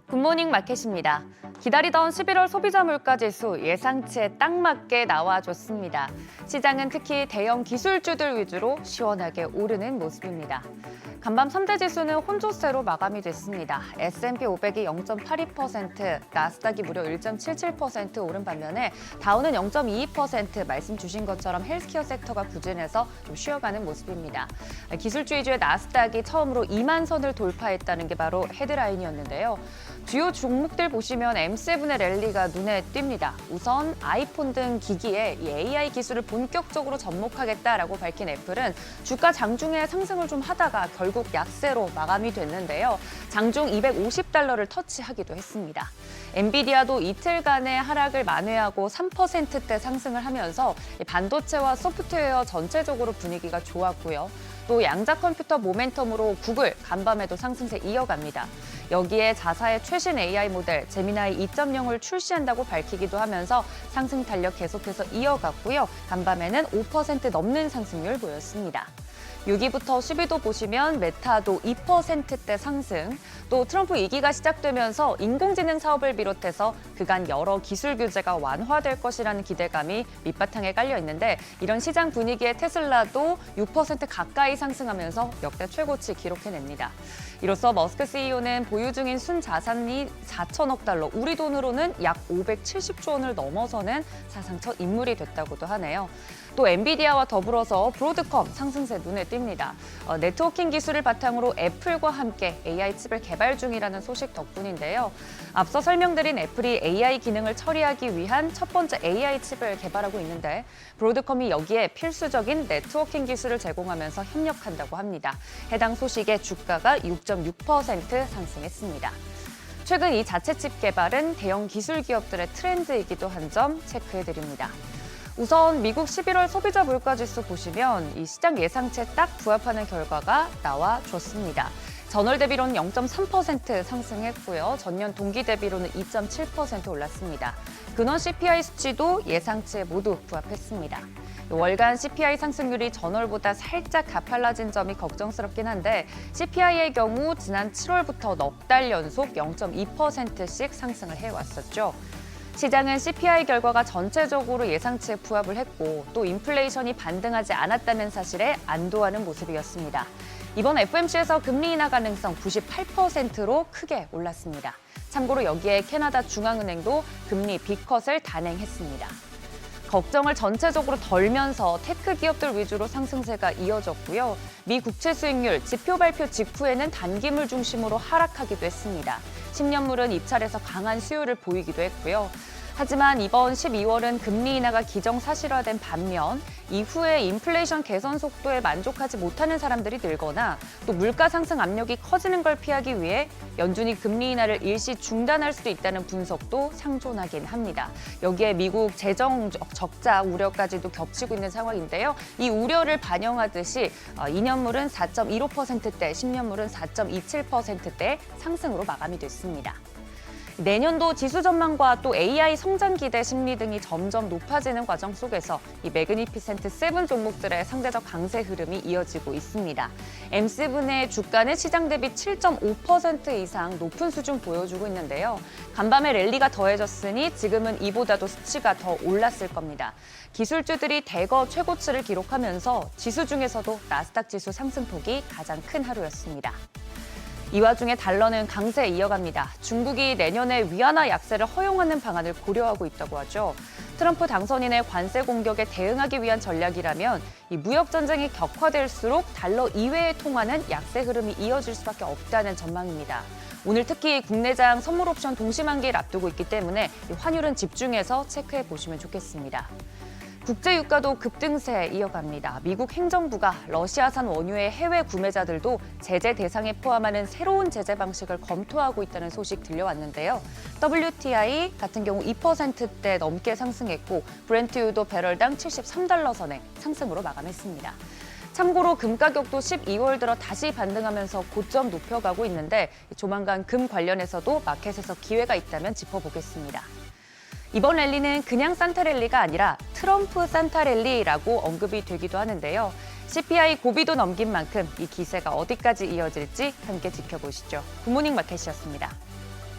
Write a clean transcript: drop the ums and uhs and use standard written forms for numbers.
굿모닝 마켓입니다. 기다리던 11월 소비자 물가지수 예상치에 딱 맞게 나와줬습니다. 시장은 특히 대형 기술주들 위주로 시원하게 오르는 모습입니다. 간밤 3대 지수는 혼조세로 마감이 됐습니다. S&P 500이 0.82%, 나스닥이 무려 1.77% 오른 반면에 다우는 0.22% 말씀 주신 것처럼 헬스케어 섹터가 부진해서 좀 쉬어가는 모습입니다. 기술주 위주의 나스닥이 처음으로 2만 선을 돌파했다는 게 바로 헤드라인이었는데요. 주요 종목들 보시면 M7의 랠리가 눈에 띕니다. 우선 아이폰 등 기기에 이 AI 기술을 본격적으로 접목하겠다라고 밝힌 애플은 주가 장중에 상승을 좀 하다가 결국 약세로 마감이 됐는데요. 장중 250달러를 터치하기도 했습니다. 엔비디아도 이틀간의 하락을 만회하고 3%대 상승을 하면서 반도체와 소프트웨어 전체적으로 분위기가 좋았고요. 또 양자 컴퓨터 모멘텀으로 구글 간밤에도 상승세 이어갑니다. 여기에 자사의 최신 AI 모델 제미나이 2.0을 출시한다고 밝히기도 하면서 상승 탄력 계속해서 이어갔고요. 간밤에는 5% 넘는 상승률 보였습니다. 6위부터 10위도 보시면 메타도 2%대 상승, 또 트럼프 2기가 시작되면서 인공지능 사업을 비롯해서 그간 여러 기술 규제가 완화될 것이라는 기대감이 밑바탕에 깔려 있는데 이런 시장 분위기에 테슬라도 6% 가까이 상승하면서 역대 최고치 기록해냅니다. 이로써 머스크 CEO는 보유 중인 순자산이 4천억 달러, 우리 돈으로는 약 570조 원을 넘어서는 사상 첫 인물이 됐다고도 하네요. 또 엔비디아와 더불어서 브로드컴 상승세 눈에 띕니다. 네트워킹 기술을 바탕으로 애플과 함께 AI 칩을 개발 중이라는 소식 덕분인데요. 앞서 설명드린 애플이 AI 기능을 처리하기 위한 첫 번째 AI 칩을 개발하고 있는데 브로드컴이 여기에 필수적인 네트워킹 기술을 제공하면서 협력한다고 합니다. 해당 소식에 주가가 6.6% 상승했습니다. 최근 이 자체 칩 개발은 대형 기술 기업들의 트렌드이기도 한 점 체크해드립니다. 우선 미국 11월 소비자 물가지수 보시면 이 시장 예상치에 딱 부합하는 결과가 나와줬습니다. 전월 대비로는 0.3% 상승했고요. 전년 동기 대비로는 2.7% 올랐습니다. 근원 CPI 수치도 예상치에 모두 부합했습니다. 월간 CPI 상승률이 전월보다 살짝 가팔라진 점이 걱정스럽긴 한데 CPI의 경우 지난 7월부터 넉 달 연속 0.2%씩 상승을 해왔었죠. 시장은 CPI 결과가 전체적으로 예상치에 부합을 했고 또 인플레이션이 반등하지 않았다는 사실에 안도하는 모습이었습니다. 이번 FOMC에서 금리 인하 가능성 98%로 크게 올랐습니다. 참고로 여기에 캐나다 중앙은행도 금리 B컷을 단행했습니다. 걱정을 전체적으로 덜면서 테크 기업들 위주로 상승세가 이어졌고요. 미 국채 수익률 지표 발표 직후에는 단기물 중심으로 하락하기도 했습니다. 10년물은 입찰에서 강한 수요를 보이기도 했고요. 하지만 이번 12월은 금리 인하가 기정사실화된 반면 이후에 인플레이션 개선 속도에 만족하지 못하는 사람들이 늘거나 또 물가 상승 압력이 커지는 걸 피하기 위해 연준이 금리 인하를 일시 중단할 수도 있다는 분석도 상존하긴 합니다. 여기에 미국 재정 적자 우려까지도 겹치고 있는 상황인데요. 이 우려를 반영하듯이 2년물은 4.15%대, 10년물은 4.27%대 상승으로 마감이 됐습니다. 내년도 지수 전망과 또 AI 성장 기대 심리 등이 점점 높아지는 과정 속에서 이 매그니피센트 7 종목들의 상대적 강세 흐름이 이어지고 있습니다. M7의 주가는 시장 대비 7.5% 이상 높은 수준 보여주고 있는데요. 간밤에 랠리가 더해졌으니 지금은 이보다도 수치가 더 올랐을 겁니다. 기술주들이 대거 최고치를 기록하면서 지수 중에서도 나스닥 지수 상승폭이 가장 큰 하루였습니다. 이 와중에 달러는 강세 이어갑니다. 중국이 내년에 위안화 약세를 허용하는 방안을 고려하고 있다고 하죠. 트럼프 당선인의 관세 공격에 대응하기 위한 전략이라면 이 무역 전쟁이 격화될수록 달러 이외의 통화는 약세 흐름이 이어질 수밖에 없다는 전망입니다. 오늘 특히 국내장 선물 옵션 동시만기를 앞두고 있기 때문에 환율은 집중해서 체크해 보시면 좋겠습니다. 국제 유가도 급등세 이어갑니다. 미국 행정부가 러시아산 원유의 해외 구매자들도 제재 대상에 포함하는 새로운 제재 방식을 검토하고 있다는 소식 들려왔는데요. WTI 같은 경우 2%대 넘게 상승했고 브렌트유도 배럴당 73달러 선에 상승으로 마감했습니다. 참고로 금 가격도 12월 들어 다시 반등하면서 고점 높여가고 있는데 조만간 금 관련해서도 마켓에서 기회가 있다면 짚어보겠습니다. 이번 랠리는 그냥 산타 랠리가 아니라 트럼프 산타 랠리라고 언급이 되기도 하는데요. CPI 고비도 넘긴 만큼 이 기세가 어디까지 이어질지 함께 지켜보시죠. 굿모닝 마켓이었습니다.